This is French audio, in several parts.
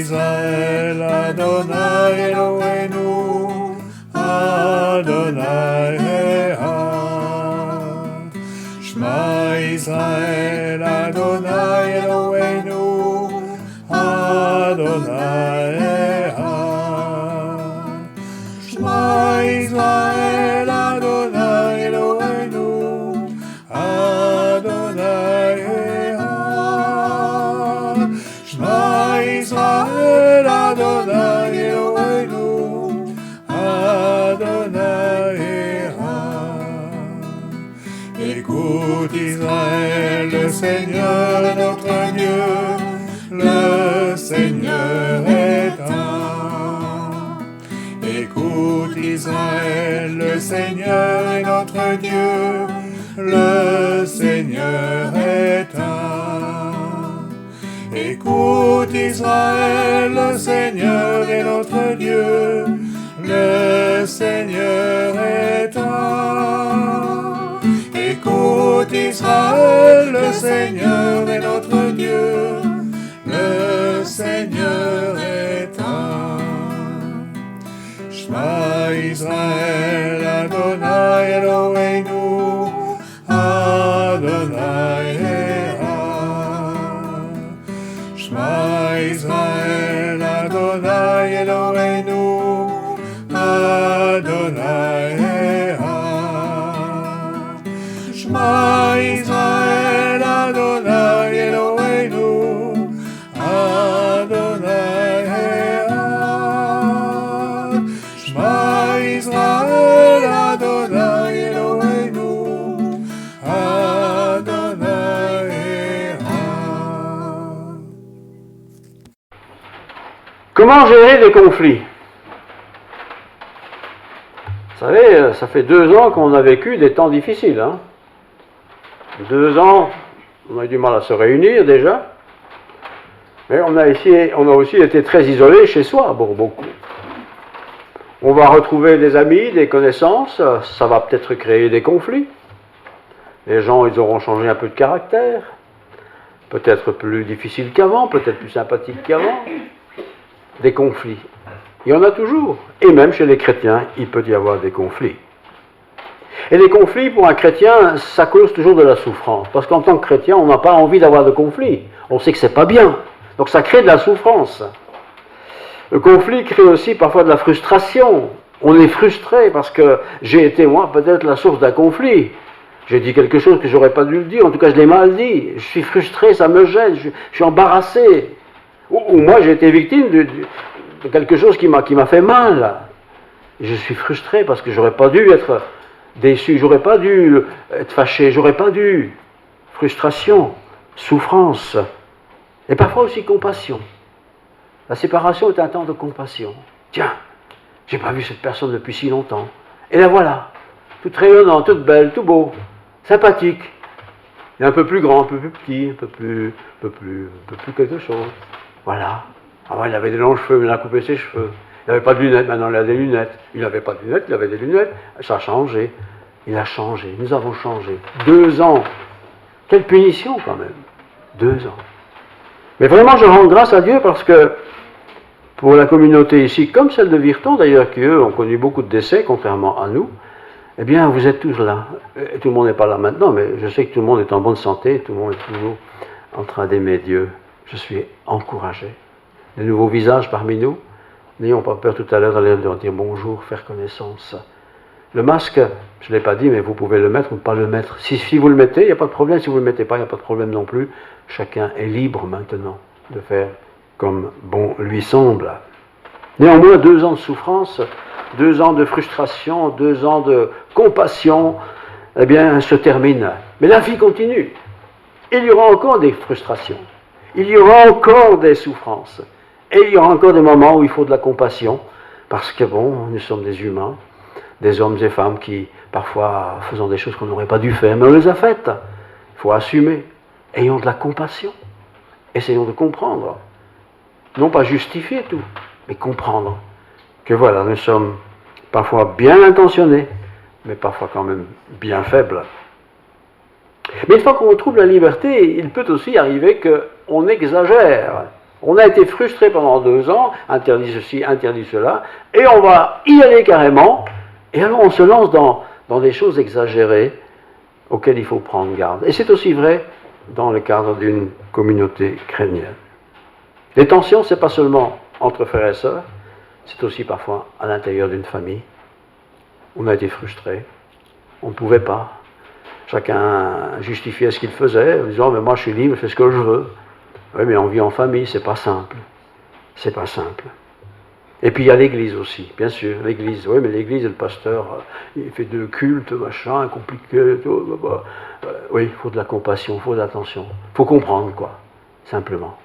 Israël, Adonai Eloheinu, Adonai Echad. Shema Israël, Adonai Eloheinu, Adonai Echad. Shema Israël, Adonai Eloheinu, Adonai Echad. Shema Israël, Adonai Eloheinu, Adonai Echad. Écoute Israël, le Seigneur est notre Dieu, le Seigneur est un. Écoute Israël, le Seigneur est notre Dieu, le Seigneur est un. Écoute Israël, le Seigneur est notre Dieu, le Seigneur est un. Écoute Israël, le Seigneur est notre Dieu, le Seigneur est un. Shema Israël, Adonai Eloheinu, Adonai Echad. Shema Israël, Adonai Eloheinu, Adonai Echad. Shema Israël, Adonai Eloheinu, Adonai Echad. Shema Israël, Adonai Eloheinu, Adonai Echad. Comment gérer les conflits? Vous savez, ça fait 2 ans qu'on a vécu des temps difficiles. 2 ans, on a eu du mal à se réunir déjà. Mais on a aussi été très isolés chez soi, beaucoup. On va retrouver des amis, des connaissances, ça va peut-être créer des conflits. Les gens, ils auront changé un peu de caractère. Peut-être plus difficile qu'avant, peut-être plus sympathique qu'avant. Des conflits. Il y en a toujours. Et même chez les chrétiens, il peut y avoir des conflits. Et les conflits, pour un chrétien, ça cause toujours de la souffrance. Parce qu'en tant que chrétien, on n'a pas envie d'avoir de conflits. On sait que c'est pas bien. Donc ça crée de la souffrance. Le conflit crée aussi parfois de la frustration. On est frustré parce que j'ai été, moi, peut-être la source d'un conflit. J'ai dit quelque chose que j'aurais pas dû le dire. En tout cas, je l'ai mal dit. Je suis frustré, ça me gêne. Je suis embarrassé. Ou moi, j'ai été victime de quelque chose qui m'a fait mal. Je suis frustré parce que j'aurais pas dû être déçu, j'aurais pas dû être fâché, j'aurais pas dû. Frustration, souffrance, et parfois aussi compassion. La séparation est un temps de compassion. Tiens, j'ai pas vu cette personne depuis si longtemps. Et la voilà, toute rayonnante, toute belle, tout beau, sympathique. Et un peu plus grand, un peu plus petit, un peu plus quelque chose. Voilà. Avant, il avait des longs cheveux, il a coupé ses cheveux. Il n'avait pas de lunettes, maintenant il a des lunettes. Il n'avait pas de lunettes, il avait des lunettes. Ça a changé. Il a changé. Nous avons changé. 2 ans. Quelle punition quand même. 2 ans. Mais vraiment, je rends grâce à Dieu parce que pour la communauté ici, comme celle de Virton d'ailleurs, qui eux ont connu beaucoup de décès, contrairement à nous, eh bien, vous êtes tous là. Et tout le monde n'est pas là maintenant, mais je sais que tout le monde est en bonne santé, tout le monde est toujours en train d'aimer Dieu. Je suis encouragé. De nouveaux visages parmi nous. N'ayons pas peur tout à l'heure d'aller leur dire bonjour, faire connaissance. Le masque, je ne l'ai pas dit, mais vous pouvez le mettre ou ne pas le mettre. Si vous le mettez, il n'y a pas de problème. Si vous ne le mettez pas, il n'y a pas de problème non plus. Chacun est libre maintenant de faire comme bon lui semble. Néanmoins, 2 ans de souffrance, 2 ans de frustration, 2 ans de compassion, eh bien, se terminent. Mais la vie continue. Il y aura encore des frustrations. Il y aura encore des souffrances. Et il y aura encore des moments où il faut de la compassion, parce que bon, nous sommes des humains, des hommes et femmes qui, parfois, faisons des choses qu'on n'aurait pas dû faire, mais on les a faites. Il faut assumer. Ayons de la compassion. Essayons de comprendre. Non pas justifier tout, mais comprendre que voilà, nous sommes parfois bien intentionnés, mais parfois quand même bien faibles. Mais une fois qu'on trouve la liberté, il peut aussi arriver qu'on exagère. On a été frustré pendant 2 ans, interdit ceci, interdit cela, et on va y aller carrément, et alors on se lance dans des choses exagérées auxquelles il faut prendre garde. Et c'est aussi vrai dans le cadre d'une communauté chrétienne. Les tensions, ce n'est pas seulement entre frères et sœurs, c'est aussi parfois à l'intérieur d'une famille. On a été frustré, on ne pouvait pas. Chacun justifiait ce qu'il faisait en disant « mais moi je suis libre, je fais ce que je veux ». Oui, mais on vit en famille, c'est pas simple. C'est pas simple. Et puis il y a l'église aussi, bien sûr, l'église. Oui, mais l'église, le pasteur, il fait 2 cultes, machin, compliqué, tout. Oui, il faut de la compassion, il faut de l'attention. Il faut comprendre, quoi, simplement.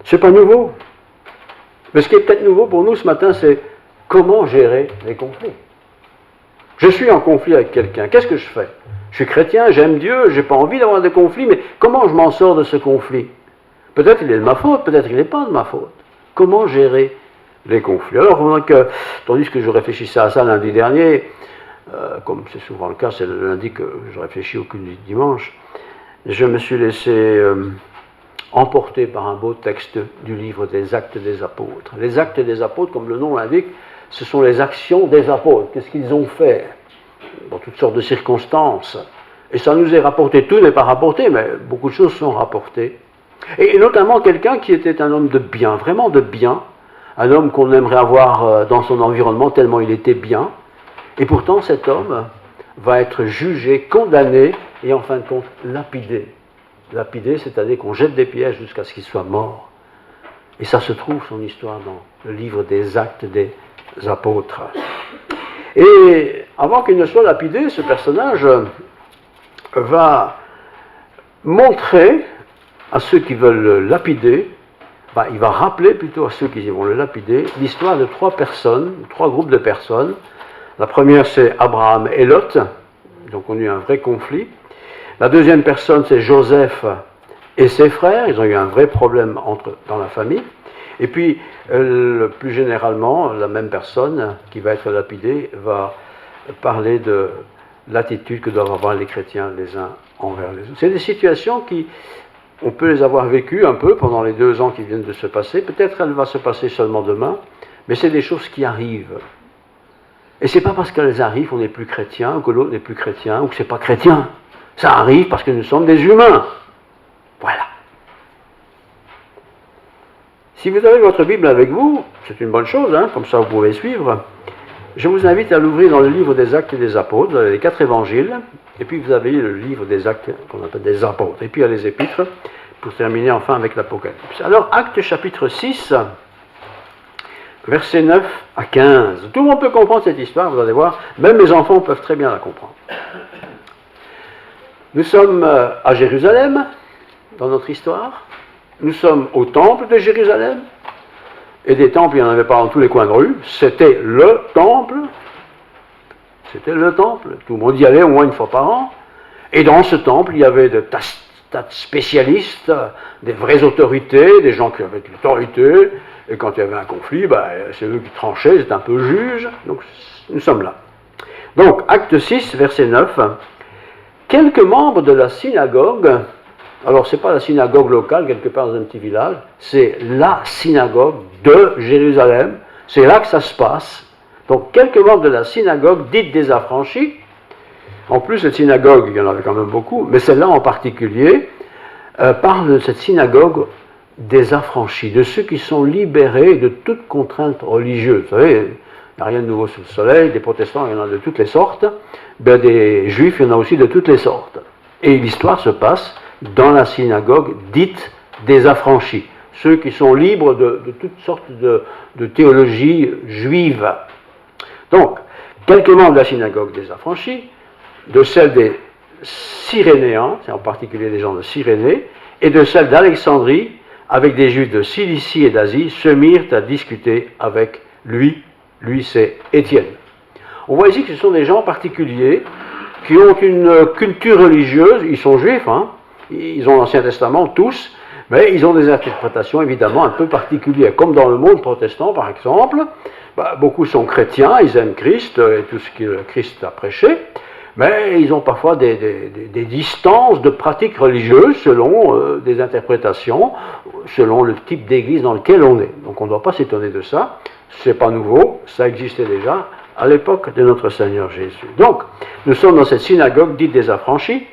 C'est pas nouveau. Mais ce qui est peut-être nouveau pour nous ce matin, c'est comment gérer les conflits. Je suis en conflit avec quelqu'un, qu'est-ce que je fais? Je suis chrétien, j'aime Dieu, j'ai pas envie d'avoir de conflit, mais comment je m'en sors de ce conflit? Peut-être il est de ma faute, peut-être il n'est pas de ma faute. Comment gérer les conflits? Alors, tandis que je réfléchissais à ça lundi dernier, comme c'est souvent le cas, c'est le lundi que je réfléchis au culte du dimanche, je me suis laissé emporté par un beau texte du livre des Actes des Apôtres. Les Actes des Apôtres, comme le nom l'indique, ce sont les actions des apôtres. Qu'est-ce qu'ils ont fait dans toutes sortes de circonstances. Et ça nous est rapporté, tout n'est pas rapporté, mais beaucoup de choses sont rapportées. Et notamment quelqu'un qui était un homme de bien, vraiment de bien, un homme qu'on aimerait avoir dans son environnement tellement il était bien. Et pourtant cet homme va être jugé, condamné et en fin de compte lapidé. Lapidé, c'est-à-dire qu'on jette des pièges jusqu'à ce qu'il soit mort. Et ça se trouve, son histoire, dans le livre des Actes des Apôtres. Et avant qu'il ne soit lapidé, ce personnage va montrer à ceux qui veulent le lapider, il va rappeler plutôt à ceux qui vont le lapider, l'histoire de 3 personnes, 3 groupes de personnes. La première, c'est Abraham et Lot, donc on a eu un vrai conflit. La deuxième personne, c'est Joseph et ses frères, ils ont eu un vrai problème dans la famille. Et puis, plus généralement, la même personne qui va être lapidée va parler de l'attitude que doivent avoir les chrétiens les uns envers les autres. C'est des situations qui, on peut les avoir vécues un peu pendant les 2 ans qui viennent de se passer. Peut-être elle va se passer seulement demain, mais c'est des choses qui arrivent. Et c'est pas parce qu'elles arrivent qu'on n'est plus chrétien, ou que l'autre n'est plus chrétien, ou que c'est pas chrétien. Ça arrive parce que nous sommes des humains. Voilà. Si vous avez votre Bible avec vous, c'est une bonne chose, hein, comme ça vous pouvez suivre. Je vous invite à l'ouvrir dans le livre des Actes et des Apôtres. Vous avez les 4 évangiles, et puis vous avez le livre des Actes qu'on appelle des Apôtres. Et puis il y a les Épîtres, pour terminer enfin avec l'Apocalypse. Alors, Actes chapitre 6, versets 9 à 15. Tout le monde peut comprendre cette histoire, vous allez voir. Même les enfants peuvent très bien la comprendre. Nous sommes à Jérusalem, dans notre histoire. Nous sommes au temple de Jérusalem. Et des temples, il n'y en avait pas dans tous les coins de rue. C'était le temple. C'était le temple. Tout le monde y allait au moins une fois par an. Et dans ce temple, il y avait des tas de spécialistes, des vraies autorités, des gens qui avaient de l'autorité. Et quand il y avait un conflit, c'est eux qui tranchaient, c'était un peu juge. Donc, nous sommes là. Donc, acte 6, verset 9. Quelques membres de la synagogue, alors ce n'est pas la synagogue locale, quelque part dans un petit village, c'est la synagogue de Jérusalem, c'est là que ça se passe. Donc, quelques membres de la synagogue, dite des affranchis, en plus, cette synagogue, il y en avait quand même beaucoup, mais celle-là en particulier, parle de cette synagogue des affranchis, de ceux qui sont libérés de toute contrainte religieuse. Vous savez, il n'y a rien de nouveau sous le soleil, des protestants, il y en a de toutes les sortes, des juifs, il y en a aussi de toutes les sortes. Et l'histoire se passe dans la synagogue dite des affranchis, ceux qui sont libres de toutes sortes de théologie juive. Donc, quelques membres de la synagogue des affranchis, de celle des Cyrénéens, c'est en particulier des gens de Cyrénée, et de celle d'Alexandrie, avec des juifs de Cilicie et d'Asie, se mirent à discuter avec lui. Lui, c'est Étienne. On voit ici que ce sont des gens particuliers qui ont une culture religieuse, ils sont juifs, hein, ils ont l'Ancien Testament tous, mais ils ont des interprétations évidemment un peu particulières. Comme dans le monde protestant, par exemple, beaucoup sont chrétiens, ils aiment Christ et tout ce que Christ a prêché, Mais ils ont parfois des distances de pratiques religieuses selon des interprétations, selon le type d'église dans lequel on est. Donc on ne doit pas s'étonner de ça. Ce n'est pas nouveau, ça existait déjà à l'époque de notre Seigneur Jésus. Donc, nous sommes dans cette synagogue dite des Affranchis,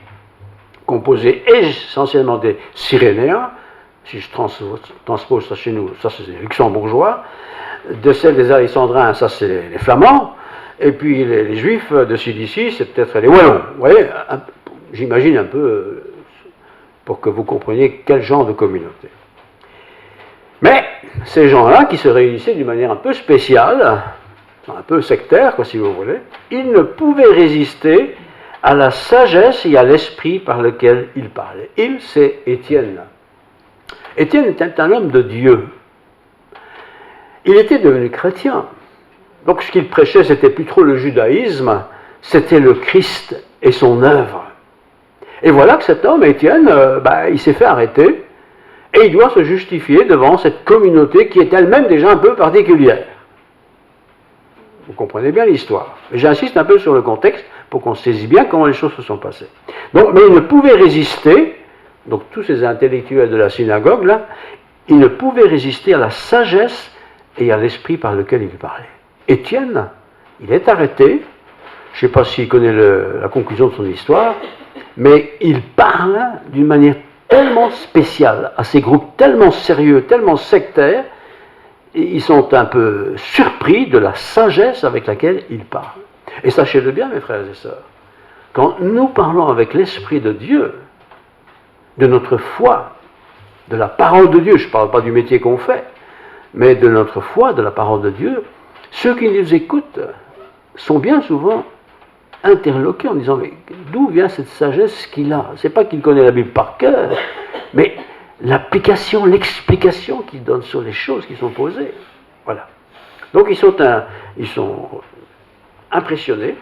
composée essentiellement des Cyrénéens, si je transpose ça chez nous, ça c'est les luxembourgeois, de celle des Alexandrins, ça c'est les Flamands, et puis les Juifs de Cilicie, c'est peut-être les Wallons. Vous voyez, j'imagine un peu pour que vous compreniez quel genre de communauté. Mais ces gens-là, qui se réunissaient d'une manière un peu spéciale, un peu sectaire, quoi, si vous voulez, ils ne pouvaient résister à la sagesse et à l'esprit par lequel il parlait. Il, c'est Étienne. Étienne était un homme de Dieu. Il était devenu chrétien. Donc ce qu'il prêchait, c'était plus trop le judaïsme, c'était le Christ et son œuvre. Et voilà que cet homme, Étienne, il s'est fait arrêter, et il doit se justifier devant cette communauté qui est elle-même déjà un peu particulière. Vous comprenez bien l'histoire. J'insiste un peu sur le contexte pour qu'on saisisse bien comment les choses se sont passées. Donc, mais il ne pouvait résister, donc tous ces intellectuels de la synagogue, là, ils ne pouvaient résister à la sagesse et à l'esprit par lequel il parlait. Étienne, il est arrêté, je ne sais pas s'il connaît la conclusion de son histoire, mais il parle d'une manière tellement spéciale à ces groupes tellement sérieux, tellement sectaires, et ils sont un peu surpris de la sagesse avec laquelle il parle. Et sachez-le bien, mes frères et sœurs, quand nous parlons avec l'Esprit de Dieu, de notre foi, de la parole de Dieu, je ne parle pas du métier qu'on fait, mais de notre foi, de la parole de Dieu, ceux qui nous écoutent sont bien souvent interloqués en disant, mais d'où vient cette sagesse qu'il a? C'est pas qu'il connaît la Bible par cœur, mais l'application, l'explication qu'il donne sur les choses qui sont posées. Voilà. Donc ils sont impressionnés.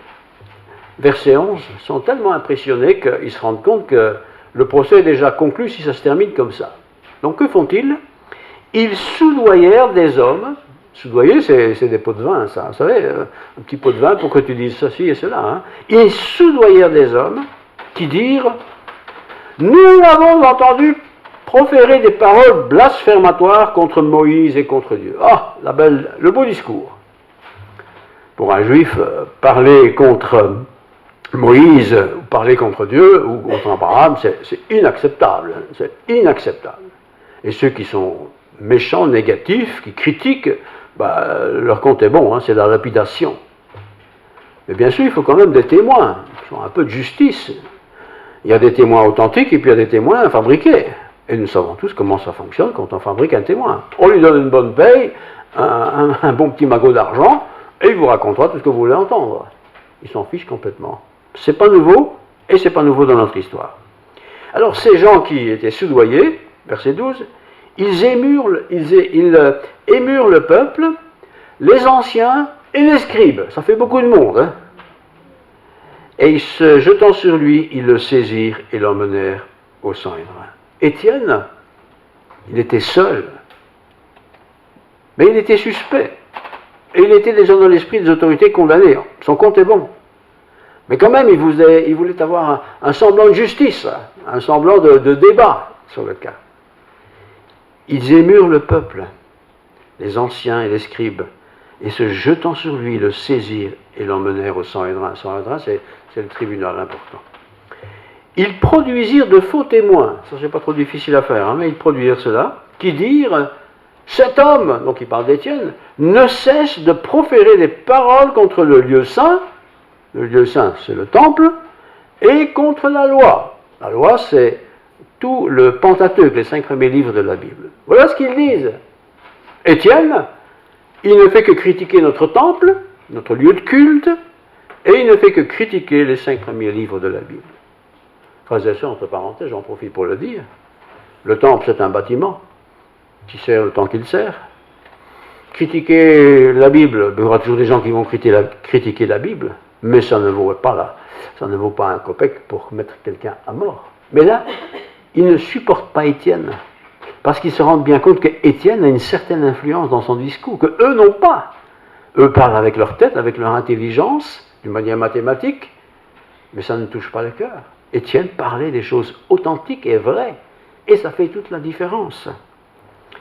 Verset 11, ils sont tellement impressionnés qu'ils se rendent compte que le procès est déjà conclu si ça se termine comme ça. Donc que font-ils? Ils soudoyèrent des hommes. Soudoyer, c'est des pots de vin, ça. Vous savez, un petit pot de vin pour que tu dises ceci et cela. Hein. Ils soudoyèrent des hommes qui dirent, nous avons entendu proférer des paroles blasphématoires contre Moïse et contre Dieu. Ah, le beau discours. Pour un juif, parler contre Moïse, ou parler contre Dieu, ou contre Abraham, c'est inacceptable. C'est inacceptable. Et ceux qui sont méchants, négatifs, qui critiquent, leur compte est bon, hein, c'est la lapidation. Mais bien sûr, il faut quand même des témoins, qui ont un peu de justice. Il y a des témoins authentiques et puis il y a des témoins fabriqués. Et nous savons tous comment ça fonctionne quand on fabrique un témoin. On lui donne une bonne paye, un bon petit magot d'argent, et il vous racontera tout ce que vous voulez entendre. Il s'en fiche complètement. C'est pas nouveau, et c'est pas nouveau dans notre histoire. Alors ces gens qui étaient soudoyés, verset 12, ils émurent le peuple, les anciens et les scribes. Ça fait beaucoup de monde, hein. Et se jetant sur lui, ils le saisirent et l'emmenèrent au Sanhédrin. Étienne, il était seul, mais il était suspect. Et il était déjà dans l'esprit des autorités condamnées. Son compte est bon. Mais quand même, il voulait avoir un semblant de justice, un semblant de débat sur le cas. Ils émurent le peuple, les anciens et les scribes, et se jetant sur lui, le saisirent et l'emmenèrent au Sanhédrin. Le Sanhédrin, c'est le tribunal important. Ils produisirent de faux témoins, ça c'est pas trop difficile à faire, hein, mais ils produisirent cela, qui dirent, cet homme, donc il parle d'Étienne, ne cesse de proférer des paroles contre le lieu saint c'est le temple, et contre la loi. La loi c'est tout le Pentateuque, les 5 premiers livres de la Bible. Voilà ce qu'ils disent. Étienne, il ne fait que critiquer notre temple, notre lieu de culte, et il ne fait que critiquer les 5 premiers livres de la Bible. Frères et sœurs, entre parenthèses, j'en profite pour le dire, le temple c'est un bâtiment qui sert le temps qu'il sert. Critiquer la Bible, il y aura toujours des gens qui vont critiquer la Bible, mais ça ne vaut pas un copec pour mettre quelqu'un à mort. Mais là, ils ne supportent pas Étienne, parce qu'ils se rendent bien compte qu'Étienne a une certaine influence dans son discours, qu'eux n'ont pas. Eux parlent avec leur tête, avec leur intelligence, d'une manière mathématique, mais ça ne touche pas le cœur. Étienne parlait des choses authentiques et vraies, et ça fait toute la différence.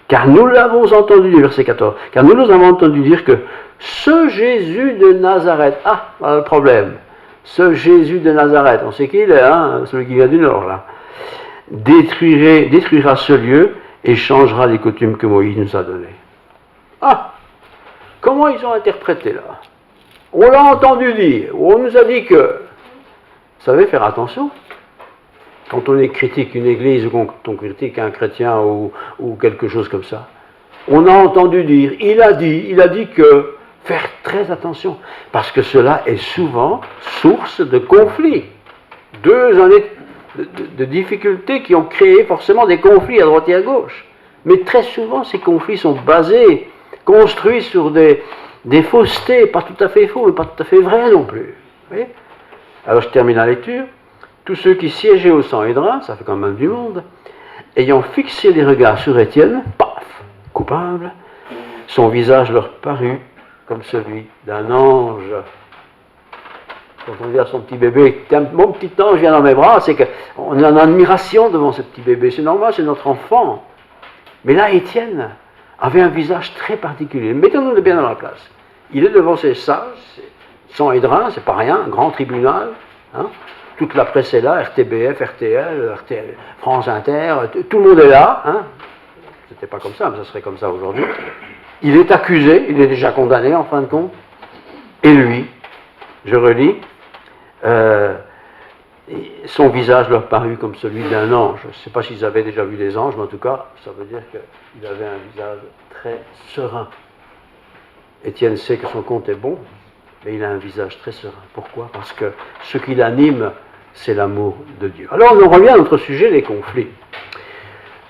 Car nous l'avons entendu dire, verset 14, car nous avons entendu dire que ce Jésus de Nazareth, voilà le problème, ce Jésus de Nazareth, on sait qui il est, hein, celui qui vient du Nord, là, détruira ce lieu et changera les coutumes que Moïse nous a données. Comment ils ont interprété là? On l'a entendu dire, on nous a dit que, vous savez, faire attention. Quand on critique une église ou quand on critique un chrétien ou quelque chose comme ça, on a entendu dire, il a dit que, faire très attention, parce que cela est souvent source de conflits. 2 années de difficultés qui ont créé forcément des conflits à droite et à gauche. Mais très souvent, ces conflits sont basés, construits sur des faussetés, pas tout à fait faux, mais pas tout à fait vrais non plus. Vous voyez? Alors je termine la lecture. Tous ceux qui siégeaient au Sanhédrin, ça fait quand même du monde, ayant fixé les regards sur Étienne, paf, coupable, son visage leur parut comme celui d'un ange. Quand on dit à son petit bébé, mon petit ange vient dans mes bras, c'est qu'on est en admiration devant ce petit bébé. C'est normal, c'est notre enfant. Mais là, Étienne avait un visage très particulier. Mettons-nous bien dans la place. Il est devant ses sages, Sanhédrin, c'est pas rien, un grand tribunal, hein. Toute la presse est là, RTBF, RTL, France Inter, tout le monde est là. Hein. C'était pas comme ça, mais ça serait comme ça aujourd'hui. Il est accusé, il est déjà condamné en fin de compte. Et lui, je relis, son visage leur parut comme celui d'un ange. Je ne sais pas s'ils avaient déjà vu des anges, mais en tout cas, ça veut dire qu'il avait un visage très serein. Étienne sait que son compte est bon, mais il a un visage très serein. Pourquoi? Parce que ce qui l'anime, c'est l'amour de Dieu. Alors on revient à notre sujet, les conflits.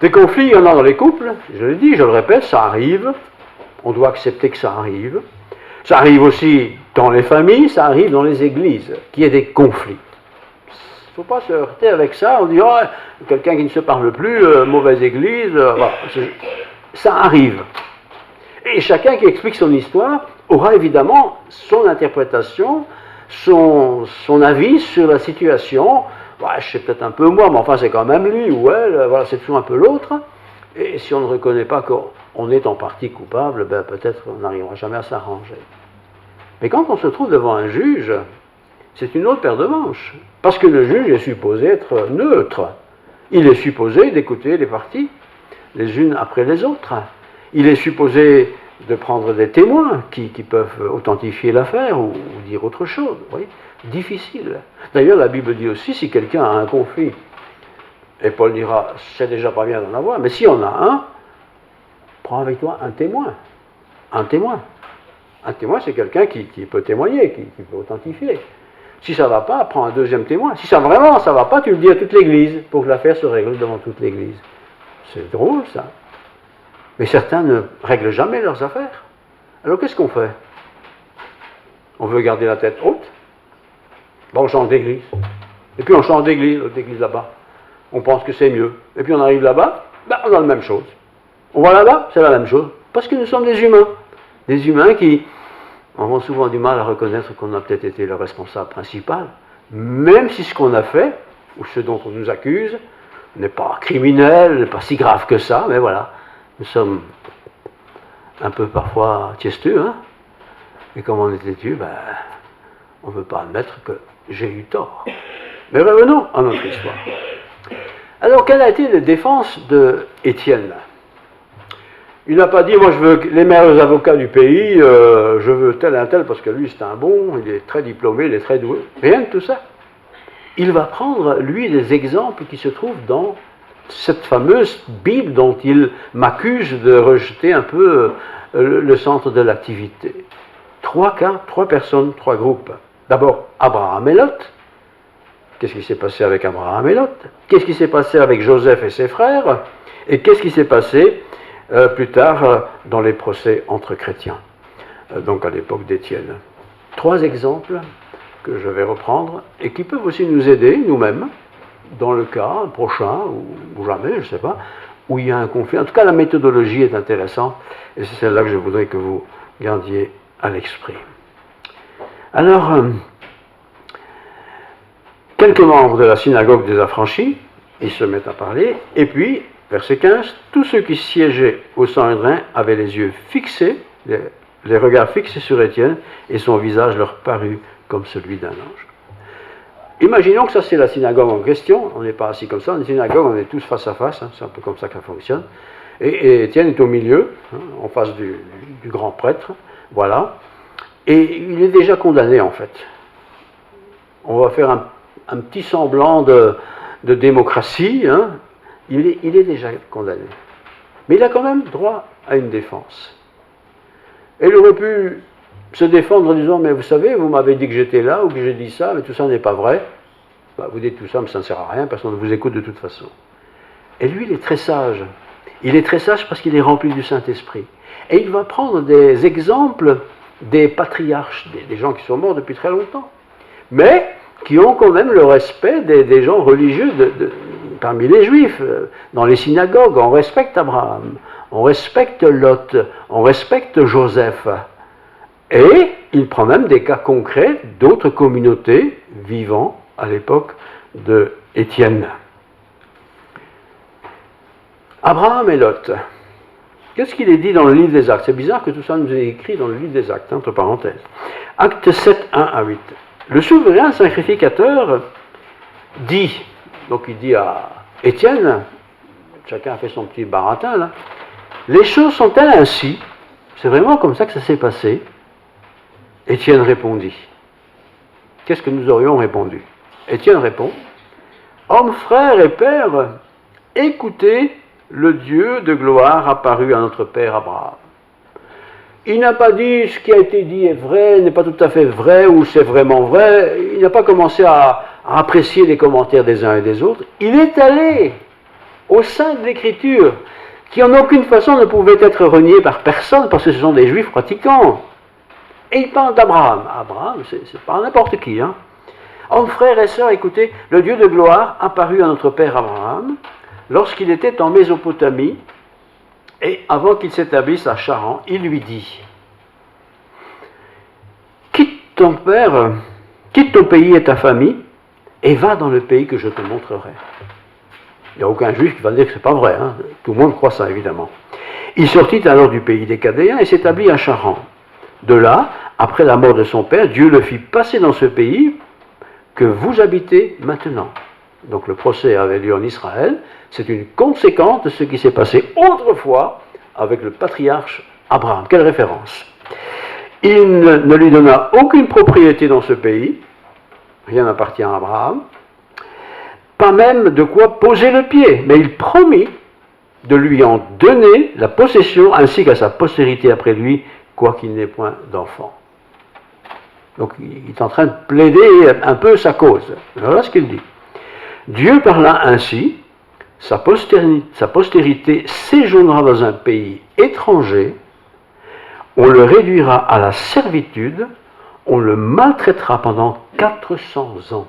Des conflits, il y en a dans les couples, je le dis, je le répète, ça arrive, on doit accepter que ça arrive. Ça arrive aussi dans les familles, ça arrive dans les églises, qu'il y ait des conflits. Il ne faut pas se heurter avec ça, on dit, oh, quelqu'un qui ne se parle plus, mauvaise église, voilà. Ça arrive. Et chacun qui explique son histoire aura évidemment son interprétation, son avis sur la situation. Ouais, je sais peut-être un peu moi, mais enfin c'est quand même lui ou elle, voilà, c'est toujours un peu l'autre. Et si on ne reconnaît pas qu'on est en partie coupable, ben peut-être on n'arrivera jamais à s'arranger. Mais quand on se trouve devant un juge, c'est une autre paire de manches. Parce que le juge est supposé être neutre. Il est supposé d'écouter les parties, les unes après les autres. Il est supposé de prendre des témoins qui peuvent authentifier l'affaire ou dire autre chose. Vous voyez, difficile. D'ailleurs, la Bible dit aussi, si quelqu'un a un conflit, et Paul dira, c'est déjà pas bien d'en avoir, mais si on a un, prends avec toi un témoin. Un témoin. Un témoin, c'est quelqu'un qui peut témoigner, qui peut authentifier. Si ça ne va pas, prends un deuxième témoin. Si ça vraiment ça ne va pas, tu le dis à toute l'Église, pour que l'affaire se règle devant toute l'Église. C'est drôle, ça. Mais certains ne règlent jamais leurs affaires. Alors qu'est-ce qu'on fait? On veut garder la tête haute. Bon, on change d'église. Et puis on change d'église, l'autre église là-bas. On pense que c'est mieux. Et puis on arrive là-bas, ben, on a la même chose. On va là-bas, c'est la même chose. Parce que nous sommes des humains. Des humains qui ont souvent du mal à reconnaître qu'on a peut-être été le responsable principal, même si ce qu'on a fait, ou ce dont on nous accuse, n'est pas criminel, n'est pas si grave que ça, mais voilà. Nous sommes un peu parfois tiesteux, hein. Et comme on est têtu, ben, on ne veut pas admettre que j'ai eu tort. Mais revenons à notre histoire. Alors, quelle a été la défense d'Étienne? Il n'a pas dit, moi je veux les meilleurs avocats du pays, je veux tel et un tel parce que lui c'est un bon, il est très diplômé, il est très doué. Rien de tout ça. Il va prendre, lui, des exemples qui se trouvent dans cette fameuse Bible dont il m'accuse de rejeter un peu le centre de l'activité. 3 cas, 3 personnes, 3 groupes. D'abord, Abraham et Lot. Qu'est-ce qui s'est passé avec Abraham et Lot? Qu'est-ce qui s'est passé avec Joseph et ses frères? Et qu'est-ce qui s'est passé plus tard dans les procès entre chrétiens, donc à l'époque d'Étienne? 3 exemples que je vais reprendre et qui peuvent aussi nous aider, nous-mêmes, dans le cas prochain, ou jamais, je ne sais pas, où il y a un conflit. En tout cas, la méthodologie est intéressante, et c'est celle-là que je voudrais que vous gardiez à l'esprit. Alors, quelques membres de la synagogue des affranchis, ils se mettent à parler, et puis, verset 15, tous ceux qui siégeaient au Sanhédrin avaient les yeux fixés, les regards fixés sur Étienne, et son visage leur parut comme celui d'un ange. Imaginons que ça c'est la synagogue en question, on n'est pas assis comme ça, dans une synagogue on est tous face à face, hein, c'est un peu comme ça que ça fonctionne, et Étienne est au milieu, hein, en face du grand prêtre, voilà, et il est déjà condamné en fait. On va faire un petit semblant de démocratie, hein. Il est déjà condamné. Mais il a quand même droit à une défense. Et il aurait pu se défendre en disant, mais vous savez, vous m'avez dit que j'étais là, ou que j'ai dit ça, mais tout ça n'est pas vrai. Bah, vous dites tout ça, mais ça ne sert à rien, personne ne vous écoute de toute façon. Et lui, il est très sage. Il est très sage parce qu'il est rempli du Saint-Esprit. Et il va prendre des exemples des patriarches, des gens qui sont morts depuis très longtemps, mais qui ont quand même le respect des gens religieux parmi les Juifs. Dans les synagogues, on respecte Abraham, on respecte Lot, on respecte Joseph. Et il prend même des cas concrets d'autres communautés vivant à l'époque de Étienne. Abraham et Lot. Qu'est-ce qu'il est dit dans le livre des Actes? C'est bizarre que tout ça nous est écrit dans le livre des Actes, entre parenthèses. Actes 7, 1 à 8. Le souverain sacrificateur dit, donc il dit à Étienne, chacun a fait son petit baratin là, les choses sont-elles ainsi? C'est vraiment comme ça que ça s'est passé? Étienne répondit. Qu'est-ce que nous aurions répondu? Étienne répond, hommes, frères et pères, écoutez le Dieu de gloire apparu à notre père Abraham. Il n'a pas dit ce qui a été dit est vrai, n'est pas tout à fait vrai, ou c'est vraiment vrai. Il n'a pas commencé à apprécier les commentaires des uns et des autres. Il est allé au sein de l'Écriture, qui en aucune façon ne pouvait être renié par personne, parce que ce sont des Juifs pratiquants. Et il parle d'Abraham. Abraham, c'est pas n'importe qui. Hein. Hommes, frères et sœurs, écoutez, le Dieu de gloire apparut à notre père Abraham lorsqu'il était en Mésopotamie, et avant qu'il s'établisse à Charan, il lui dit, quitte ton pays et ta famille, et va dans le pays que je te montrerai. Il n'y a aucun juif qui va dire que ce n'est pas vrai, hein. Tout le monde croit ça évidemment. Il sortit alors du pays des Cadéens et s'établit à Charan. De là, après la mort de son père, Dieu le fit passer dans ce pays que vous habitez maintenant. Donc le procès avait lieu en Israël, c'est une conséquence de ce qui s'est passé autrefois avec le patriarche Abraham. Quelle référence! Il ne lui donna aucune propriété dans ce pays, rien n'appartient à Abraham, pas même de quoi poser le pied, mais il promit de lui en donner la possession ainsi qu'à sa postérité après lui, quoiqu'il n'ait point d'enfant. Donc il est en train de plaider un peu sa cause. Voilà ce qu'il dit. Dieu parla ainsi, sa postérité séjournera dans un pays étranger, on le réduira à la servitude, on le maltraitera pendant 400 ans.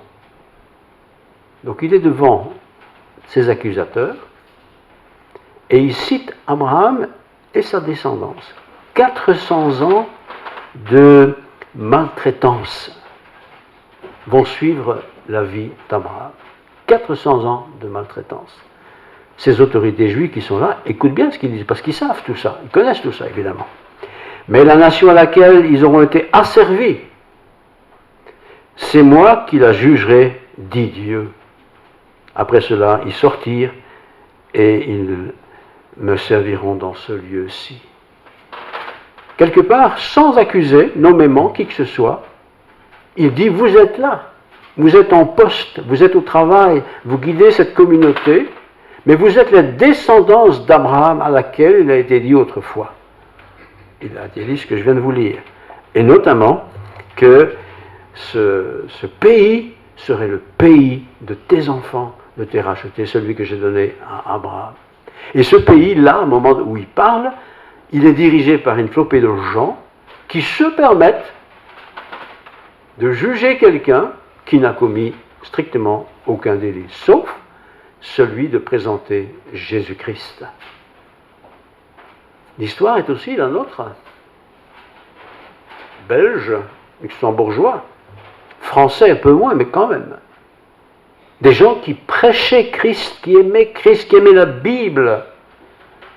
Donc il est devant ses accusateurs, et il cite Abraham et sa descendance. 400 ans de maltraitance vont suivre la vie d'Abraham. 400 ans de maltraitance. Ces autorités juives qui sont là, écoutent bien ce qu'ils disent, parce qu'ils savent tout ça, ils connaissent tout ça évidemment. Mais la nation à laquelle ils auront été asservis, c'est moi qui la jugerai, dit Dieu. Après cela, ils sortirent et ils me serviront dans ce lieu-ci. Quelque part, sans accuser nommément qui que ce soit, il dit, vous êtes là, vous êtes en poste, vous êtes au travail, vous guidez cette communauté, mais vous êtes la descendance d'Abraham à laquelle il a été dit autrefois. Il a été dit ce que je viens de vous lire. Et notamment que ce pays serait le pays de tes enfants, de tes rachetés, celui que j'ai donné à Abraham. Et ce pays-là, au moment où il parle, il est dirigé par une flopée de gens qui se permettent de juger quelqu'un qui n'a commis strictement aucun délit, sauf celui de présenter Jésus-Christ. L'histoire est aussi la nôtre. Belge, luxembourgeois, français un peu moins, mais quand même. des gens qui prêchaient Christ, qui aimaient la Bible,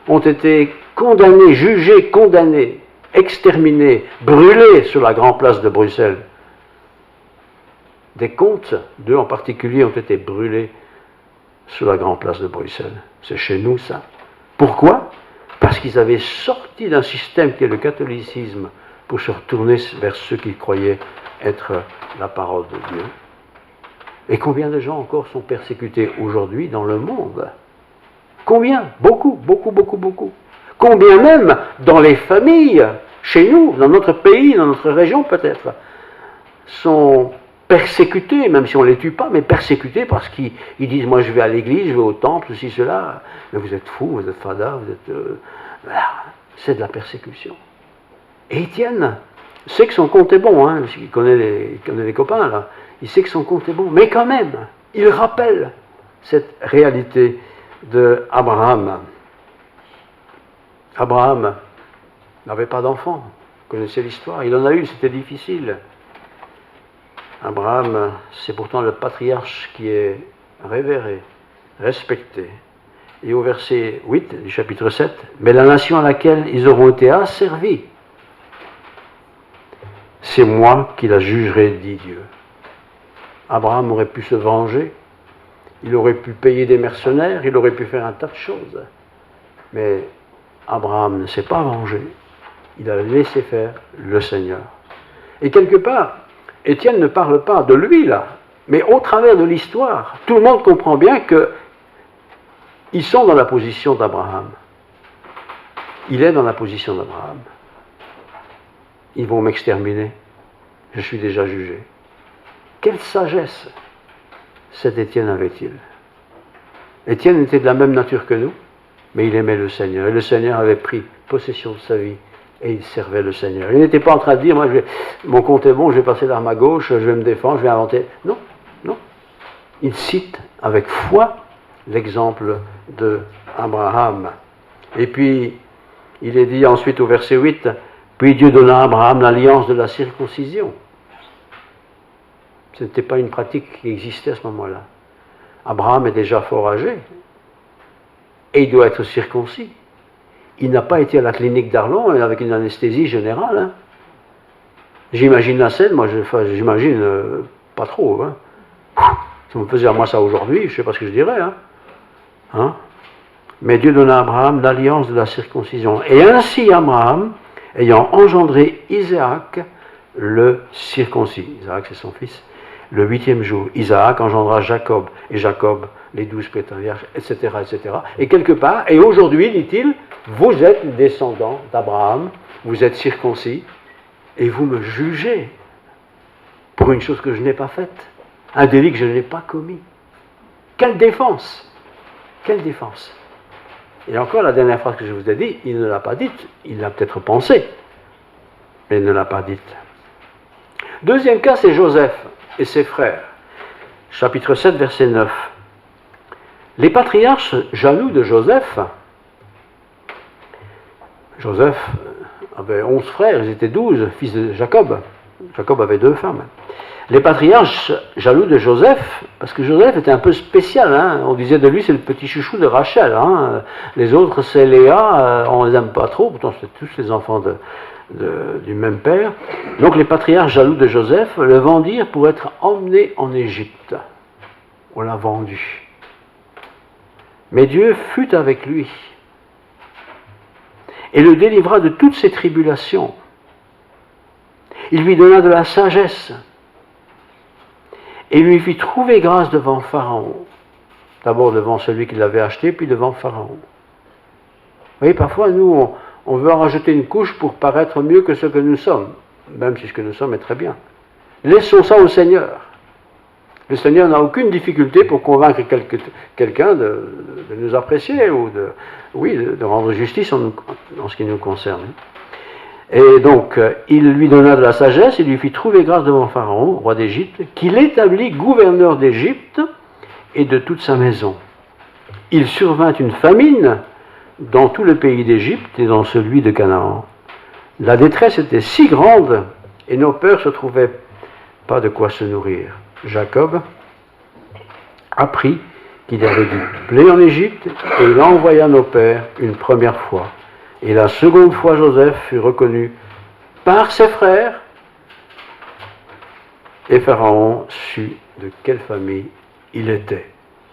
ont été condamnés, jugés, condamnés, exterminés, brûlés sur la grande place de Bruxelles. Des comtes, deux en particulier, ont été brûlés sur la grande place de Bruxelles. C'est chez nous, ça. Pourquoi? Parce qu'ils avaient sorti d'un système qui est le catholicisme pour se retourner vers ceux qu'ils croyaient être la parole de Dieu. Et combien de gens encore sont persécutés aujourd'hui dans le monde? Combien? Beaucoup, beaucoup, beaucoup, beaucoup. Combien même dans les familles, chez nous, dans notre pays, dans notre région peut-être, sont persécutés, même si on ne les tue pas, mais persécutés parce qu'ils disent, moi je vais à l'église, je vais au temple, ceci, cela. Mais vous êtes fous, vous êtes fada, vous êtes... voilà. C'est de la persécution. Et Étienne sait que son compte est bon, hein, il connaît les copains là, il sait que son compte est bon, mais quand même, il rappelle cette réalité d'Abraham. Abraham n'avait pas d'enfant, vous connaissez l'histoire, il en a eu, c'était difficile. Abraham, c'est pourtant le patriarche qui est révéré, respecté. Et au verset 8 du chapitre 7, « Mais la nation à laquelle ils auront été asservis, c'est moi qui la jugerai, dit Dieu. » Abraham aurait pu se venger, il aurait pu payer des mercenaires, il aurait pu faire un tas de choses. Mais Abraham ne s'est pas vengé, il a laissé faire le Seigneur. Et quelque part, Étienne ne parle pas de lui là, mais au travers de l'histoire, tout le monde comprend bien qu'ils sont dans la position d'Abraham. Il est dans la position d'Abraham. Ils vont m'exterminer. Je suis déjà jugé. Quelle sagesse cet Étienne avait-il? Étienne était de la même nature que nous, mais il aimait le Seigneur. Et le Seigneur avait pris possession de sa vie et il servait le Seigneur. Il n'était pas en train de dire, moi, mon compte est bon, je vais passer l'arme à gauche, je vais me défendre, je vais inventer. Non, non. Il cite avec foi l'exemple d'Abraham. Et puis, il est dit ensuite au verset 8, « Puis Dieu donna à Abraham l'alliance de la circoncision. » Ce n'était pas une pratique qui existait à ce moment-là. Abraham est déjà fort âgé et il doit être circoncis. Il n'a pas été à la clinique d'Arlon avec une anesthésie générale. Hein. J'imagine la scène, moi j'imagine pas trop. Hein. Si on me faisait à moi ça aujourd'hui, je ne sais pas ce que je dirais. Hein. Mais Dieu donna à Abraham l'alliance de la circoncision. Et ainsi Abraham, ayant engendré Isaac, le circoncis. Isaac c'est son fils. Le 8e jour, Isaac engendra Jacob, et Jacob les 12 patriarches, etc., etc. Et quelque part, et aujourd'hui, dit-il, vous êtes descendants d'Abraham, vous êtes circoncis, et vous me jugez pour une chose que je n'ai pas faite, un délit que je n'ai pas commis. Quelle défense! Quelle défense! Et encore, la dernière phrase que je vous ai dit, il ne l'a pas dite, il l'a peut-être pensé, mais il ne l'a pas dite. Deuxième cas, c'est Joseph et ses frères. Chapitre 7, verset 9. Les patriarches jaloux de Joseph, Joseph avait 11 frères, ils étaient 12, fils de Jacob. Jacob avait 2 femmes. Les patriarches jaloux de Joseph, parce que Joseph était un peu spécial, hein, on disait de lui c'est le petit chouchou de Rachel, hein, les autres c'est Léa, on les aime pas trop, pourtant c'est tous les enfants du même père. Donc les patriarches jaloux de Joseph le vendirent pour être emmené en Égypte. On l'a vendu. Mais Dieu fut avec lui et le délivra de toutes ses tribulations. Il lui donna de la sagesse et lui fit trouver grâce devant Pharaon. D'abord devant celui qui l'avait acheté, puis devant Pharaon. Vous voyez, parfois nous, on veut en rajouter une couche pour paraître mieux que ce que nous sommes, même si ce que nous sommes est très bien. Laissons ça au Seigneur. Le Seigneur n'a aucune difficulté pour convaincre quelqu'un de nous apprécier ou de rendre justice en ce qui nous concerne. Et donc, il lui donna de la sagesse, il lui fit trouver grâce devant Pharaon, roi d'Égypte, qu'il établit gouverneur d'Égypte et de toute sa maison. Il survint une famine dans tout le pays d'Égypte et dans celui de Canaan. La détresse était si grande et nos pères se trouvaient pas de quoi se nourrir. Jacob apprit qu'il y avait du blé en Égypte, et il envoya nos pères une première fois. Et la seconde fois, Joseph fut reconnu par ses frères, et Pharaon sut de quelle famille il était.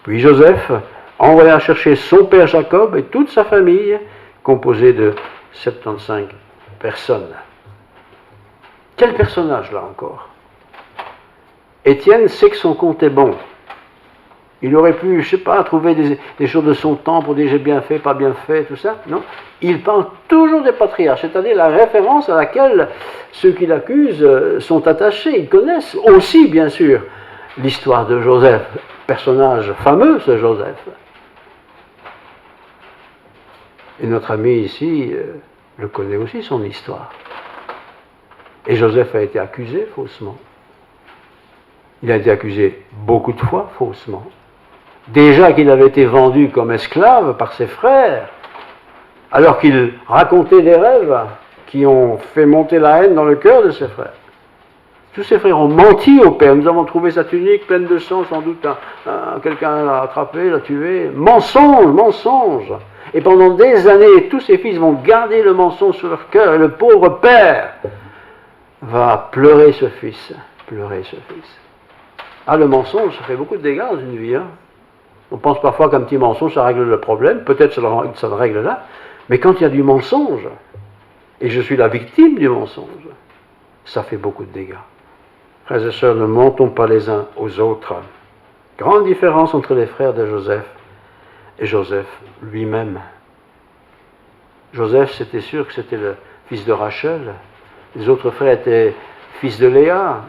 Puis Joseph envoya chercher son père Jacob et toute sa famille, composée de 75 personnes. Quel personnage là encore? Étienne sait que son compte est bon. Il aurait pu, je ne sais pas, trouver des choses de son temps pour dire j'ai bien fait, pas bien fait, tout ça. Non. Il parle toujours des patriarches, c'est-à-dire la référence à laquelle ceux qui l'accusent sont attachés. Ils connaissent aussi, bien sûr, l'histoire de Joseph, personnage fameux, ce Joseph. Et notre ami ici le connaît aussi, son histoire. Et Joseph a été accusé faussement. Il a été accusé beaucoup de fois faussement. Déjà qu'il avait été vendu comme esclave par ses frères, alors qu'il racontait des rêves qui ont fait monter la haine dans le cœur de ses frères. Tous ses frères ont menti au père. Nous avons trouvé sa tunique pleine de sang, sans doute quelqu'un l'a attrapé, l'a tué. Mensonge, mensonge. Et pendant des années, tous ses fils vont garder le mensonge sur leur cœur, et le pauvre père va pleurer ce fils, pleurer ce fils. Ah, le mensonge, ça fait beaucoup de dégâts dans une vie. Hein. On pense parfois qu'un petit mensonge, ça règle le problème. Peut-être ça le règle là. Mais quand il y a du mensonge, et je suis la victime du mensonge, ça fait beaucoup de dégâts. Frères et sœurs, ne mentons pas les uns aux autres. Grande différence entre les frères de Joseph et Joseph lui-même. Joseph, c'était sûr que c'était le fils de Rachel. Les autres frères étaient fils de Léa,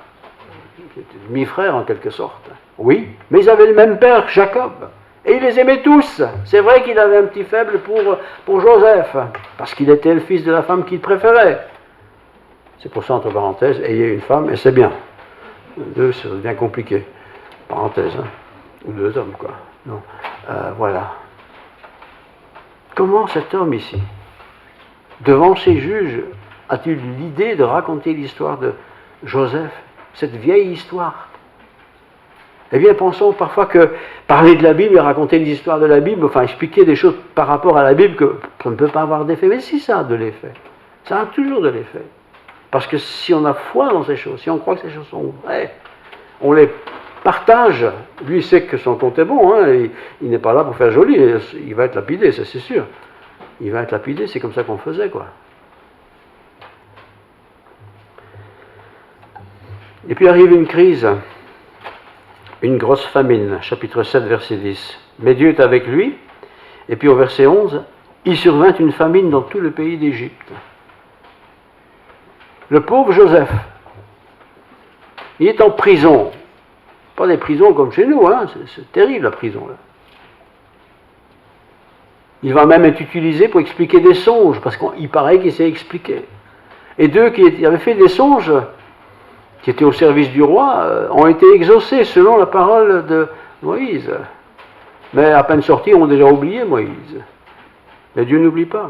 demi-frères en quelque sorte. Oui, mais ils avaient le même père, Jacob. Et il les aimait tous. C'est vrai qu'il avait un petit faible pour Joseph, parce qu'il était le fils de la femme qu'il préférait. C'est pour ça, entre parenthèses, ayez une femme, et c'est bien. Deux, ça devient compliqué. Parenthèse, hein. Ou deux hommes, quoi. Non. Voilà. Comment cet homme ici, devant ses juges, a-t-il l'idée de raconter l'histoire de Joseph, cette vieille histoire? Eh bien, pensons parfois que parler de la Bible et raconter les histoires de la Bible, enfin expliquer des choses par rapport à la Bible, que ça ne peut pas avoir d'effet. Mais si ça a de l'effet, ça a toujours de l'effet. Parce que si on a foi dans ces choses, si on croit que ces choses sont vraies, on les partage. Lui, il sait que son compte est bon, hein, il n'est pas là pour faire joli, il va être lapidé, ça c'est sûr. Il va être lapidé, c'est comme ça qu'on faisait, quoi. Et puis arrive une crise, une grosse famine, chapitre 7, verset 10. Mais Dieu est avec lui, et puis au verset 11, il survint une famine dans tout le pays d'Égypte. Le pauvre Joseph, il est en prison. Pas des prisons comme chez nous, hein, c'est terrible la prison, là. Il va même être utilisé pour expliquer des songes, parce qu'il paraît qu'il sait expliquer. Et deux qui avaient fait des songes, qui étaient au service du roi, ont été exaucés selon la parole de Moïse. Mais à peine sortis, ont déjà oublié Moïse. Mais Dieu n'oublie pas.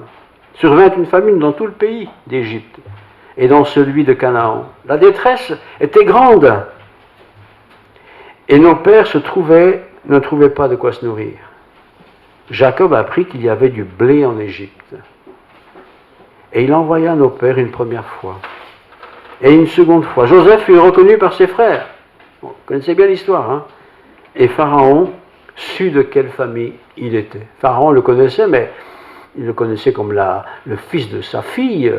Survint une famine dans tout le pays d'Égypte et dans celui de Canaan. La détresse était grande. Et nos pères ne trouvaient pas de quoi se nourrir. Jacob apprit qu'il y avait du blé en Égypte. Et il envoya nos pères une première fois. Et une seconde fois. Joseph fut reconnu par ses frères. Bon, vous connaissez bien l'histoire, hein? Et Pharaon sut de quelle famille il était. Pharaon le connaissait, mais il le connaissait comme le fils de sa fille.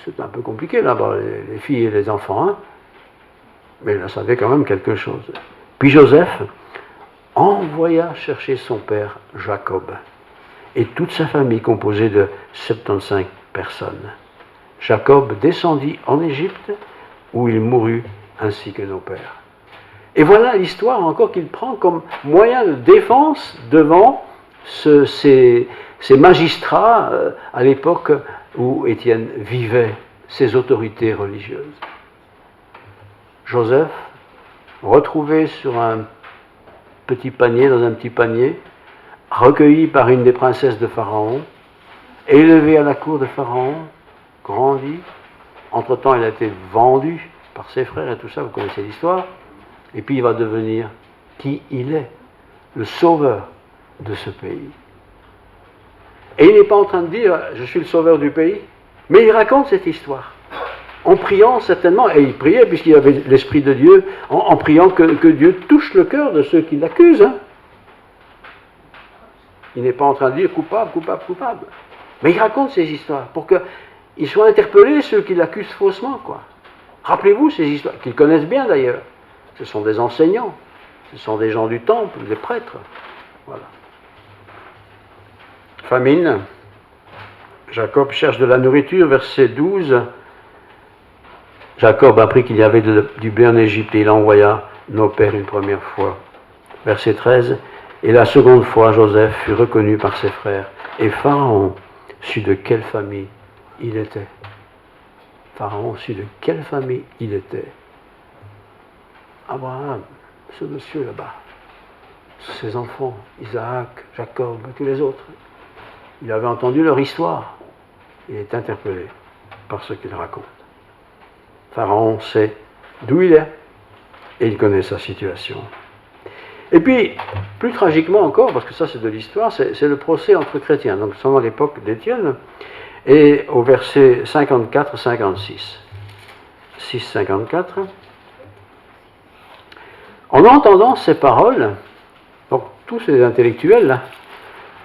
C'est un peu compliqué là-bas, les filles et les enfants, hein? Mais il en savait quand même quelque chose. Puis Joseph envoya chercher son père Jacob et toute sa famille composée de 75 personnes. Jacob descendit en Égypte où il mourut ainsi que nos pères. Et voilà l'histoire encore qu'il prend comme moyen de défense devant ces magistrats à l'époque où Étienne vivait, ces autorités religieuses. Joseph, retrouvé sur un petit panier, dans un petit panier, recueilli par une des princesses de Pharaon, élevé à la cour de Pharaon, grandi. Entre-temps, il a été vendu par ses frères et tout ça, vous connaissez l'histoire. Et puis il va devenir qui il est. le sauveur de ce pays. Et il n'est pas en train de dire « je suis le sauveur du pays », mais il raconte cette histoire. En priant certainement, et il priait puisqu'il avait l'Esprit de Dieu, en priant que Dieu touche le cœur de ceux qui l'accusent. Hein. Il n'est pas en train de dire coupable, coupable, coupable. Mais il raconte ces histoires pour qu'ils soient interpellés, ceux qui l'accusent faussement, quoi. Rappelez-vous ces histoires, qu'ils connaissent bien d'ailleurs. Ce sont des enseignants, ce sont des gens du temple, des prêtres. Voilà. Famine. Jacob cherche de la nourriture, verset 12. Jacob apprit qu'il y avait du blé en Égypte et il envoya nos pères une première fois. Verset 13. Et la seconde fois, Joseph fut reconnu par ses frères. Et Pharaon sut de quelle famille il était. Pharaon sut de quelle famille il était. Abraham, ce monsieur là-bas, ses enfants, Isaac, Jacob, tous les autres. Il avait entendu leur histoire. Il est interpellé par ce qu'il raconte. Pharaon sait d'où il est et il connaît sa situation. Et puis, plus tragiquement encore, parce que ça c'est de l'histoire, c'est le procès entre chrétiens. Donc, c'est à l'époque d'Étienne, et au verset 54-56. 6-54. En entendant ces paroles, donc tous ces intellectuels là,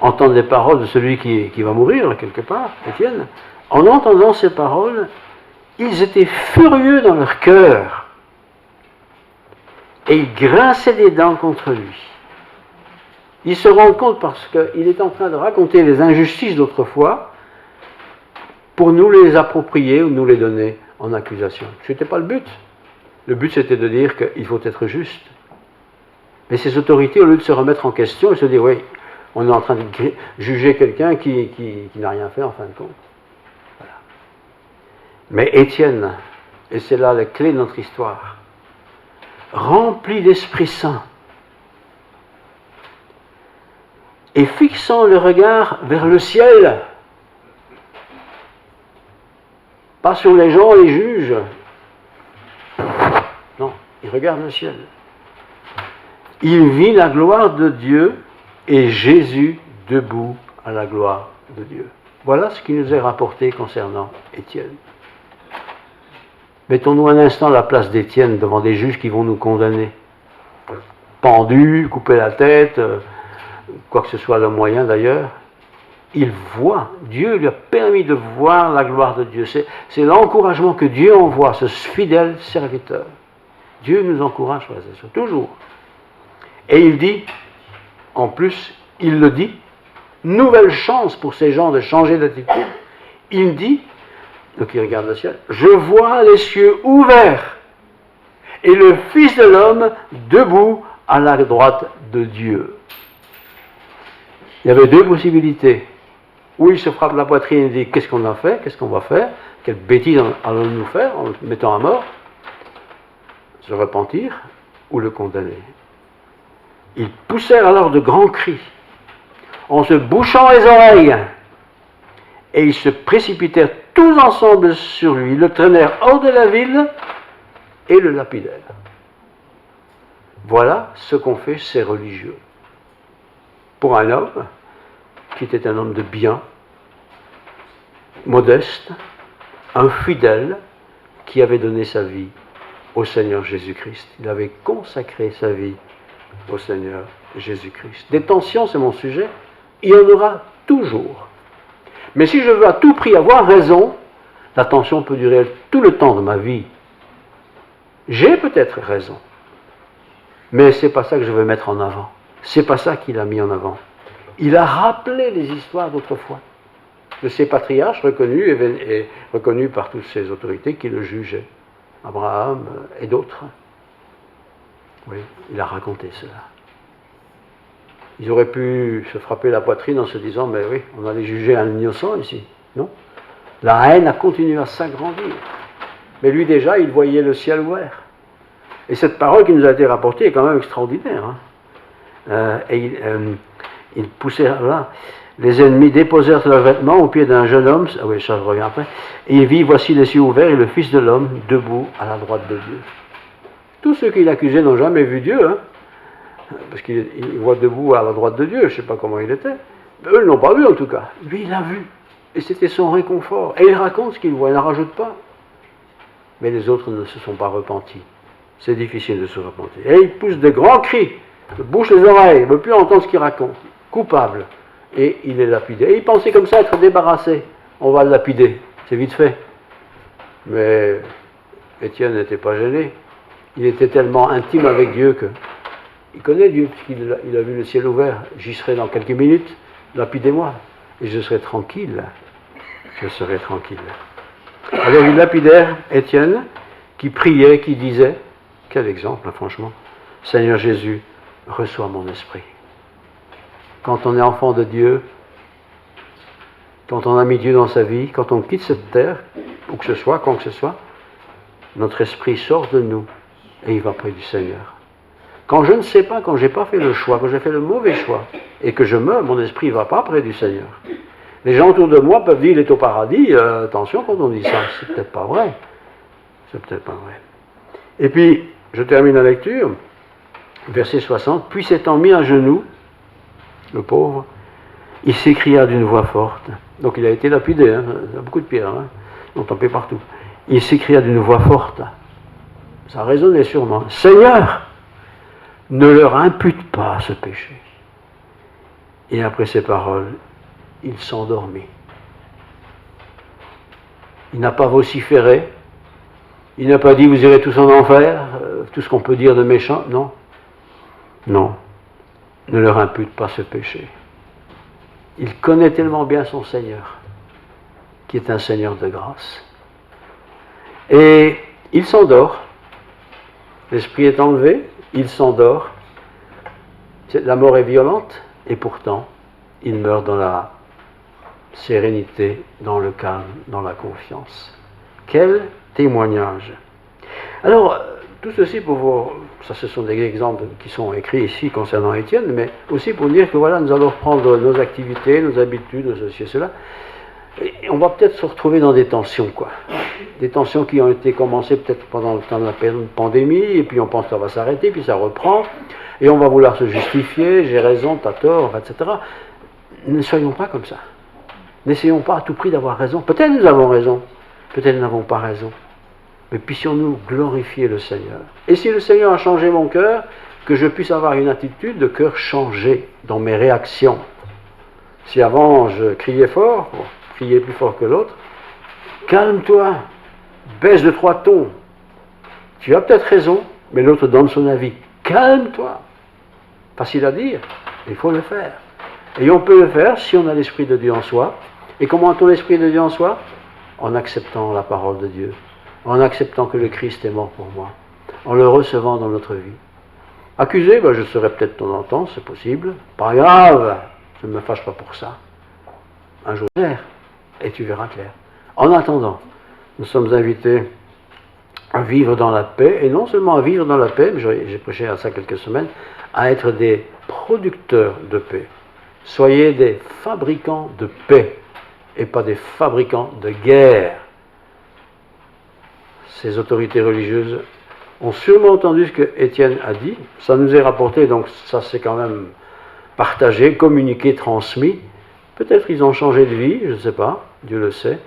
entendent les paroles de celui qui va mourir, là, quelque part, Étienne, en entendant ces paroles, ils étaient furieux dans leur cœur et ils grinçaient des dents contre lui. Ils se rendent compte parce qu'il est en train de raconter les injustices d'autrefois pour nous les approprier ou nous les donner en accusation. Ce n'était pas le but. Le but c'était de dire qu'il faut être juste. Mais ces autorités, au lieu de se remettre en question, ils se disent oui, on est en train de juger quelqu'un qui n'a rien fait en fin de compte. Voilà. Mais Étienne, et c'est là la clé de notre histoire, rempli d'Esprit Saint, et fixant le regard vers le ciel, pas sur les gens, les juges, non, il regarde le ciel. Il vit la gloire de Dieu et Jésus debout à la gloire de Dieu. Voilà ce qui nous est rapporté concernant Étienne. Mettons-nous un instant à la place d'Étienne devant des juges qui vont nous condamner. Pendu, couper la tête, quoi que ce soit le moyen d'ailleurs. Il voit, Dieu lui a permis de voir la gloire de Dieu. C'est l'encouragement que Dieu envoie, ce fidèle serviteur. Dieu nous encourage, frères et sœurs, toujours. Et il dit, en plus, il le dit, nouvelle chance pour ces gens de changer d'attitude. Il dit, donc il regarde le ciel, je vois les cieux ouverts et le Fils de l'homme debout à la droite de Dieu. Il y avait deux possibilités. Ou il se frappe la poitrine et dit, qu'est-ce qu'on a fait, qu'est-ce qu'on va faire, quelle bêtise allons-nous faire en le mettant à mort, se repentir ou le condamner. Ils poussèrent alors de grands cris, en se bouchant les oreilles, et ils se précipitèrent tous ensemble sur lui, le traînèrent hors de la ville et le lapidèrent. Voilà ce qu'ont fait ces religieux. Pour un homme qui était un homme de bien, modeste, un fidèle qui avait donné sa vie au Seigneur Jésus-Christ. Il avait consacré sa vie au Seigneur Jésus-Christ. Des tensions, c'est mon sujet, il y en aura toujours. Mais si je veux à tout prix avoir raison, la tension peut durer tout le temps de ma vie. J'ai peut-être raison, mais ce n'est pas ça que je veux mettre en avant. Ce n'est pas ça qu'il a mis en avant. Il a rappelé les histoires d'autrefois, de ces patriarches reconnus et reconnus par toutes ces autorités qui le jugeaient, Abraham et d'autres. Oui, il a raconté cela. Ils auraient pu se frapper la poitrine en se disant, mais oui, on allait juger un innocent ici. Non. La haine a continué à s'agrandir. Mais lui déjà, il voyait le ciel ouvert. Et cette parole qui nous a été rapportée est quand même extraordinaire. Hein. Ils poussèrent là. Les ennemis déposèrent leurs vêtements au pied d'un jeune homme. Ah oui, ça je reviens après. Et il vit, voici les cieux ouverts et le Fils de l'homme debout à la droite de Dieu. Tous ceux qui l'accusaient n'ont jamais vu Dieu, hein, parce puisqu'il voit debout à la droite de Dieu, je ne sais pas comment il était. Mais eux ne l'ont pas vu en tout cas. Lui, il l'a vu. Et c'était son réconfort. Et il raconte ce qu'il voit, il n'en rajoute pas. Mais les autres ne se sont pas repentis. C'est difficile de se repentir. Et il pousse de grands cris, il bouche les oreilles, il ne veut plus entendre ce qu'il raconte. Coupable. Et il est lapidé. Et il pensait comme ça être débarrassé. On va le lapider. C'est vite fait. Mais Étienne n'était pas gêné. Il était tellement intime avec Dieu que il connaît Dieu, puisqu'il a vu le ciel ouvert. J'y serai dans quelques minutes, lapidez-moi, et je serai tranquille. Je serai tranquille. Alors ils lapidèrent Étienne, qui priait, qui disait, quel exemple, hein, franchement, Seigneur Jésus, reçois mon esprit. Quand on est enfant de Dieu, quand on a mis Dieu dans sa vie, quand on quitte cette terre, où que ce soit, quand que ce soit, notre esprit sort de nous et il va près du Seigneur. Quand je ne sais pas, quand je n'ai pas fait le choix, quand j'ai fait le mauvais choix, et que je meurs, mon esprit ne va pas près du Seigneur. Les gens autour de moi peuvent dire, il est au paradis, attention quand on dit ça, c'est peut-être pas vrai. C'est peut-être pas vrai. Et puis, je termine la lecture, verset 60, puis s'étant mis à genoux, le pauvre, il s'écria d'une voix forte, donc il a été lapidé, hein, il y a beaucoup de pierres, hein, on tombait partout. Il s'écria d'une voix forte, ça résonnait sûrement, Seigneur, ne leur impute pas ce péché. Et après ces paroles, il s'endormit. Il n'a pas vociféré, il n'a pas dit vous irez tous en enfer, tout ce qu'on peut dire de méchant, non. Non, ne leur impute pas ce péché. Il connaît tellement bien son Seigneur, qui est un Seigneur de grâce. Et il s'endort, l'esprit est enlevé, il s'endort, la mort est violente, et pourtant, il meurt dans la sérénité, dans le calme, dans la confiance. Quel témoignage! Alors, tout ceci pour vous, ça ce sont des exemples qui sont écrits ici concernant Étienne, mais aussi pour dire que voilà, nous allons reprendre nos activités, nos habitudes, nos ceci et cela, et on va peut-être se retrouver dans des tensions, quoi. Des tensions qui ont été commencées peut-être pendant le temps de la pandémie, et puis on pense que ça va s'arrêter, puis ça reprend, et on va vouloir se justifier, j'ai raison, t'as tort, etc. Ne soyons pas comme ça. N'essayons pas à tout prix d'avoir raison. Peut-être nous avons raison, peut-être nous n'avons pas raison. Mais puissions-nous glorifier le Seigneur. Et si le Seigneur a changé mon cœur, que je puisse avoir une attitude de cœur changé dans mes réactions. Si avant je criais fort, criais plus fort que l'autre, calme-toi, baisse de 3 tons. Tu as peut-être raison, mais l'autre donne son avis. Calme-toi. Facile à dire, il faut le faire. Et on peut le faire si on a l'Esprit de Dieu en soi. Et comment a-t-on l'Esprit de Dieu en soi? En acceptant la parole de Dieu. En acceptant que le Christ est mort pour moi, en le recevant dans notre vie. Accusé, ben je serai peut-être de temps en temps, c'est possible. Pas grave, je ne me fâche pas pour ça. Un jour clair, et tu verras clair. En attendant, nous sommes invités à vivre dans la paix, et non seulement à vivre dans la paix, mais j'ai prêché à ça quelques semaines, à être des producteurs de paix. Soyez des fabricants de paix, et pas des fabricants de guerre. Ces autorités religieuses ont sûrement entendu ce que Étienne a dit. Ça nous est rapporté, donc ça c'est quand même partagé, communiqué, transmis. Peut-être ils ont changé de vie, je ne sais pas, Dieu le sait.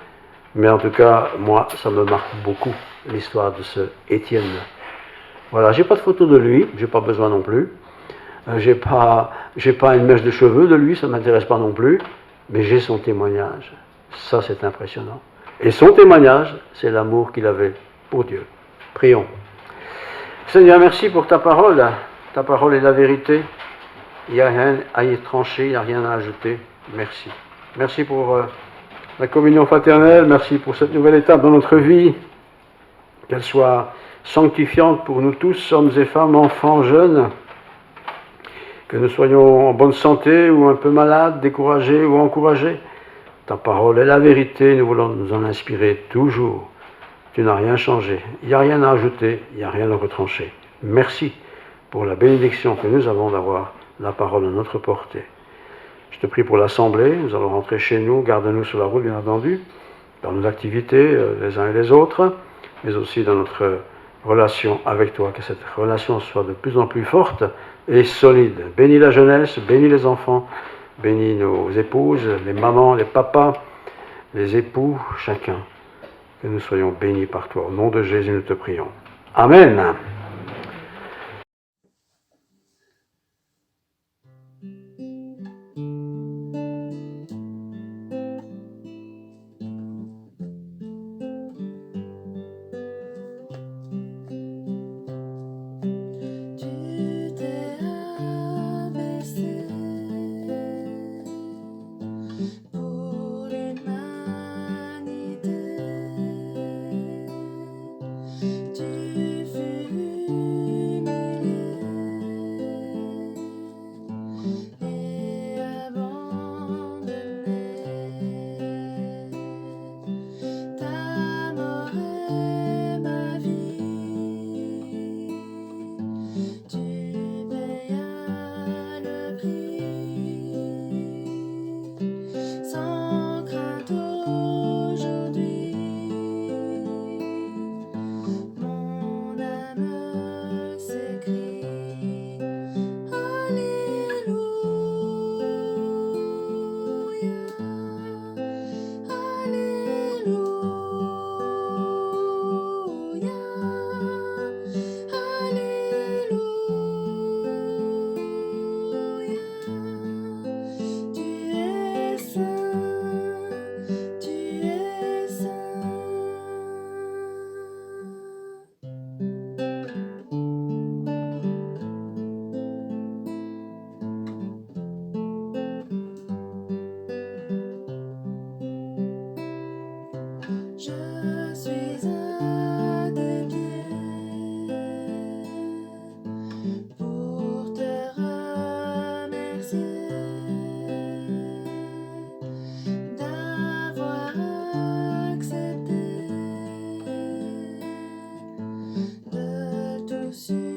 Mais en tout cas, moi, ça me marque beaucoup, l'histoire de ce Étienne. Voilà, j'ai pas de photo de lui, j'ai pas besoin non plus. J'ai pas une mèche de cheveux de lui, ça ne m'intéresse pas non plus. Mais j'ai son témoignage. Ça, c'est impressionnant. Et son témoignage, c'est l'amour qu'il avait pour Dieu. Prions. Seigneur, merci pour ta parole. Ta parole est la vérité. Il n'y a rien à y trancher, il n'y a rien à ajouter. Merci. Merci pour la communion fraternelle. Merci pour cette nouvelle étape dans notre vie. Qu'elle soit sanctifiante pour nous tous, hommes et femmes, enfants, jeunes. Que nous soyons en bonne santé ou un peu malades, découragés ou encouragés. Ta parole est la vérité, nous voulons nous en inspirer toujours. Tu n'as rien changé, il n'y a rien à ajouter, il n'y a rien à retrancher. Merci pour la bénédiction que nous avons d'avoir la parole à notre portée. Je te prie pour l'assemblée, nous allons rentrer chez nous, garde-nous sur la route bien entendu, dans nos activités, les uns et les autres, mais aussi dans notre relation avec toi, que cette relation soit de plus en plus forte et solide. Bénis la jeunesse, bénis les enfants, bénis nos épouses, les mamans, les papas, les époux, chacun. Que nous soyons bénis par toi. Au nom de Jésus, nous te prions. Amen. Dessus